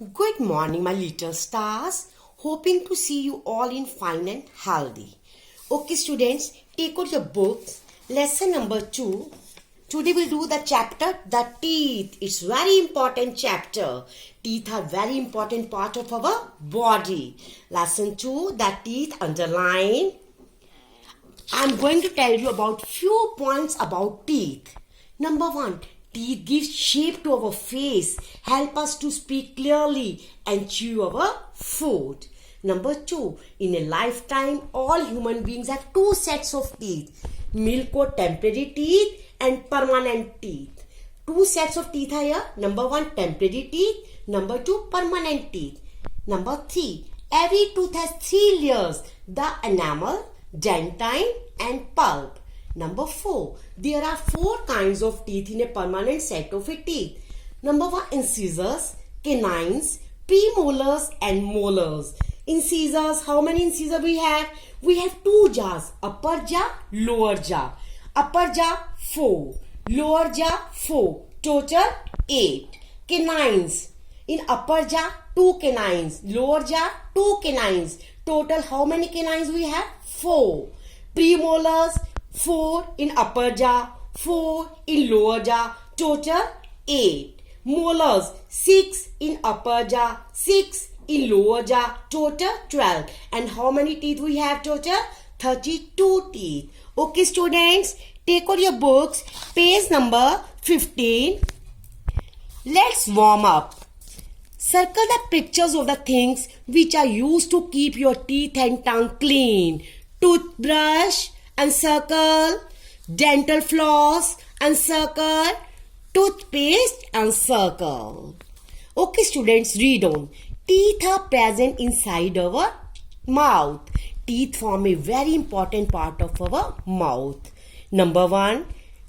Good morning, my little stars. Hoping to see you all in fine and healthy. Okay, students, take out your books. Lesson number 2. Today we'll do the chapter The Teeth. It's very important chapter. Teeth are very important part of our body. Lesson 2, The Teeth, underline. I'm going to tell you about few points about teeth. Number 1, teeth give shape to our face, help us to speak clearly and chew our food. Number 2, in a lifetime, all human beings have 2 sets of teeth. Milk or temporary teeth and permanent teeth. 2 sets of teeth are here. Number 1, temporary teeth. Number 2, permanent teeth. Number 3, every tooth has 3 layers. The enamel, dentine and pulp. Number 4, there are 4 kinds of teeth in a permanent set of a teeth. Number 1, incisors, canines, premolars and molars. Incisors, how many incisors we have? We have 2 jaws, upper jaw, lower jaw. Upper jaw 4, lower jaw 4, total 8. Canines, in upper jaw 2 canines, lower jaw 2 canines. Total how many canines we have? 4. Premolars 4 in upper jaw, 4 in lower jaw, total 8. Molars 6 in upper jaw, 6 in lower jaw, total 12. And how many teeth we have total? 32 teeth. Okay students, take out your books, page number 15. Let's warm up. Circle the pictures of the things which are used to keep your teeth and tongue clean. Toothbrush, encircle. Dental floss, encircle. Toothpaste, encircle. Okay students, read on. Teeth are present inside our mouth. Teeth form a very important part of our mouth. Number 1,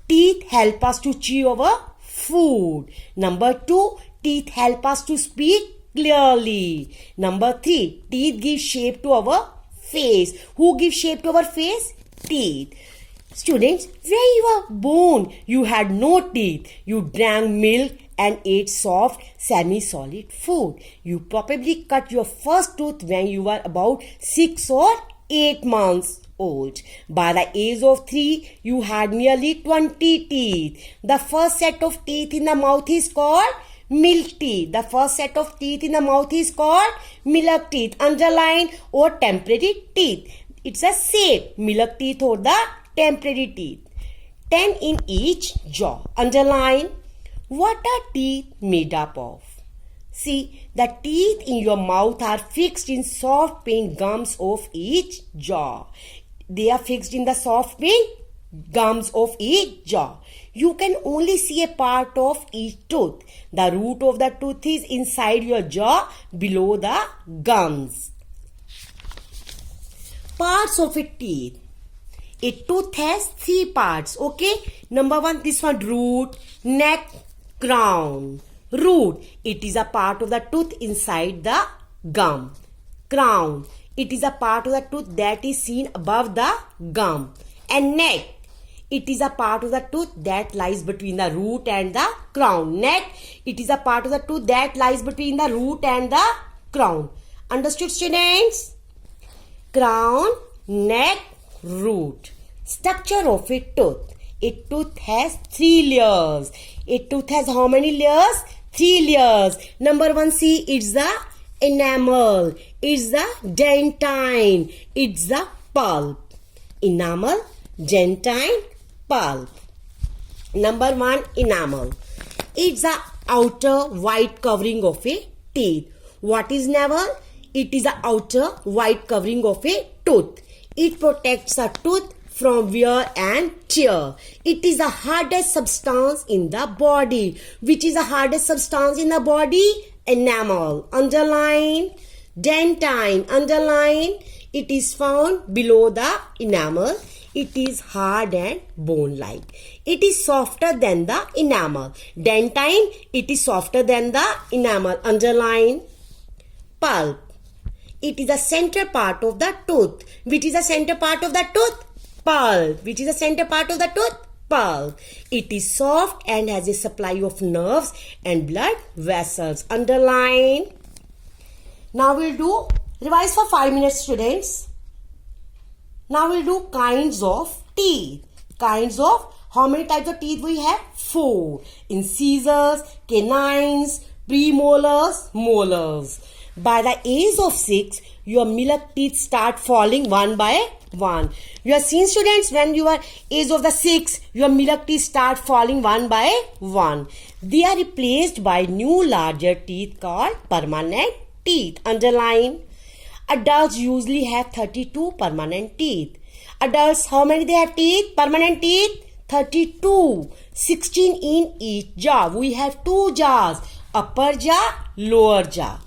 teeth help us to chew our food. Number 2, teeth help us to speak clearly. Number 3, teeth give shape to our face. Who gives shape to our face? Teeth. Students, when you were born, you had no teeth. You drank milk and ate soft, semi-solid food. You probably cut your first tooth when you were about 6 or 8 months old. By the age of 3, you had nearly 20 teeth. The first set of teeth in the mouth is called milk teeth. The first set of teeth in the mouth is called milk teeth. Underline or temporary teeth. It's a same milk teeth or the temporary teeth. 10 in each jaw. Underline. What are teeth made up of? See, the teeth in your mouth are fixed in soft pink gums of each jaw. They are fixed in the soft pink gums of each jaw. You can only see a part of each tooth. The root of the tooth is inside your jaw below the gums. Parts of a teeth. A tooth has 3 parts. Okay. Number 1, this one, root, neck, crown. Root, it is a part of the tooth inside the gum. Crown, it is a part of the tooth that is seen above the gum. And neck, it is a part of the tooth that lies between the root and the crown. Neck, it is a part of the tooth that lies between the root and the crown. Understood students? Crown, neck, root. Structure of a tooth. A tooth has 3 layers. A tooth has how many layers? 3 layers. Number 1, see, it's the enamel. It's the dentine. It's the pulp. Enamel, dentine, pulp. Number 1, enamel. It's the outer white covering of a teeth. What is enamel? It is the outer white covering of a tooth. It protects a tooth from wear and tear. It is the hardest substance in the body. Which is the hardest substance in the body? Enamel. Underline. Dentine. Underline. It is found below the enamel. It is hard and bone-like. It is softer than the enamel. Dentine, it is softer than the enamel. Underline. Pulp. It is the center part of the tooth. Which is the center part of the tooth? Pulp. Which is the center part of the tooth? Pulp. It is soft and has a supply of nerves and blood vessels. Underline. Now we'll do, revise for 5 minutes, students. Now we'll do kinds of teeth. Kinds of, how many types of teeth we have? 4. Incisors, canines, premolars, molars. By the age of 6, your milk teeth start falling one by one. You have seen, students, when you are age of the 6, your milk teeth start falling one by one. They are replaced by new larger teeth called permanent teeth. Underline. Adults usually have 32 permanent teeth. Adults, how many they have teeth? Permanent teeth? 32. 16 in each jaw. We have 2 jaws. Upper jaw, lower jaw.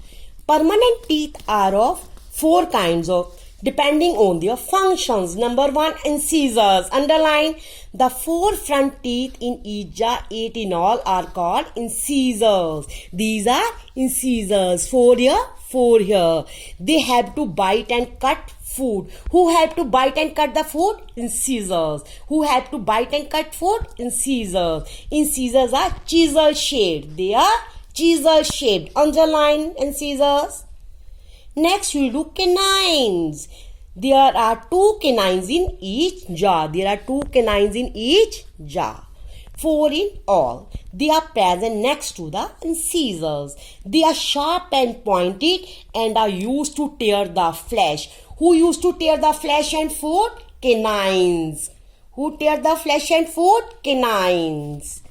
Permanent teeth are of 4 kinds of, depending on their functions. Number 1, incisors. Underline. The 4 front teeth in each jaw, 8 in all, are called incisors. These are incisors. 4 here, 4 here. They have to bite and cut food. Who have to bite and cut the food? Incisors. Who have to bite and cut food? Incisors. Incisors are chisel shaped. They are chisel shaped. Underline incisors. Next we will do canines. There are 2 canines in each jaw. There are 2 canines in each jaw. 4 in all. They are present next to the incisors. They are sharp and pointed and are used to tear the flesh. Who used to tear the flesh and food? Canines. Who tear the flesh and food? Canines.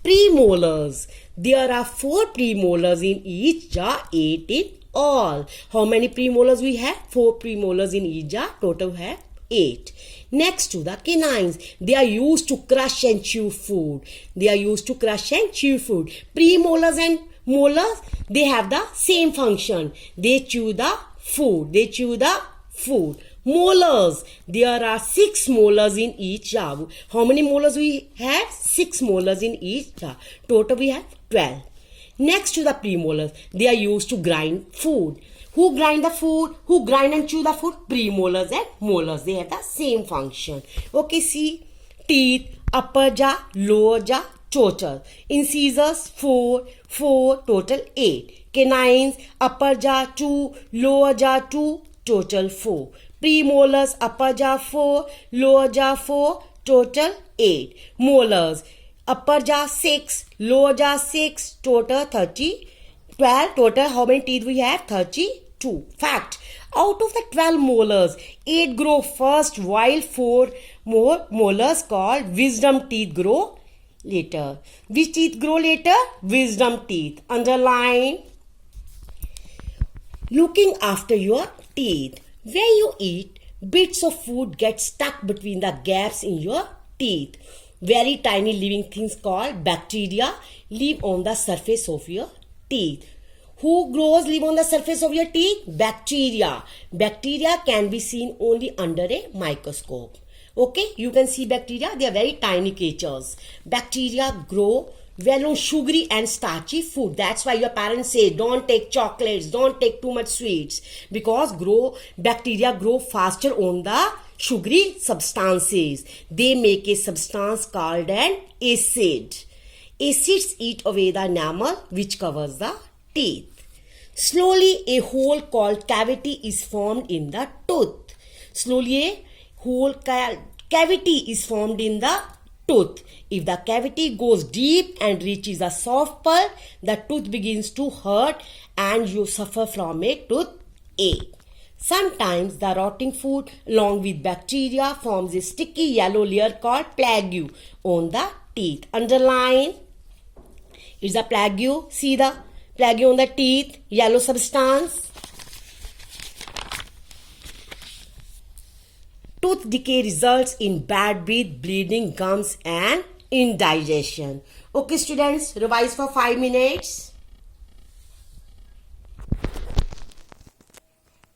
Premolars. There are 4 premolars in each jaw, 8 in all. How many premolars we have? 4 premolars in each jaw. Total we have 8. Next to the canines, they are used to crush and chew food. They are used to crush and chew food. Premolars and molars, they have the same function. They chew the food. They chew the food. Molars, there are 6 molars in each jaw. How many molars we have? 6 molars in each jaw. Total we have 12. Next to the premolars, they are used to grind food. Who grind the food? Who grind and chew the food? Premolars and molars. They have the same function. Okay, see. Teeth, upper jaw, lower jaw, total. Incisors, 4, total 8. Canines, upper jaw 2, lower jaw 2, total 4. Premolars, upper jaw 4, lower jaw 4, total 8. Molars, upper jaw 6, lower jaw 6, total 30. 12, total how many teeth we have? 32. Fact, out of the 12 molars, 8 grow first while 4 more molars called wisdom teeth grow later. Which teeth grow later? Wisdom teeth. Underline. Looking after your teeth. When you eat, bits of food get stuck between the gaps in your teeth. Very tiny living things called bacteria live on the surface of your teeth. Who live on the surface of your teeth? Bacteria. Bacteria can be seen only under a microscope. Okay, you can see bacteria. They are very tiny creatures. Bacteria grow well on sugary and starchy food. That's why your parents say don't take chocolates, don't take too much sweets, because bacteria grow faster on the sugary substances. They make a substance called an acid. Acids eat away the enamel which covers the teeth. Slowly a hole called cavity is formed in the tooth. Slowly a hole cavity is formed in the tooth. If the cavity goes deep and reaches a soft pulp, the tooth begins to hurt and you suffer from a toothache. Sometimes the rotting food along with bacteria forms a sticky yellow layer called plaque on the teeth. Underline. It's a plaque. See the plaque on the teeth, yellow substance. Tooth decay results in bad breath, bleeding, gums and indigestion. Okay students, revise for 5 minutes.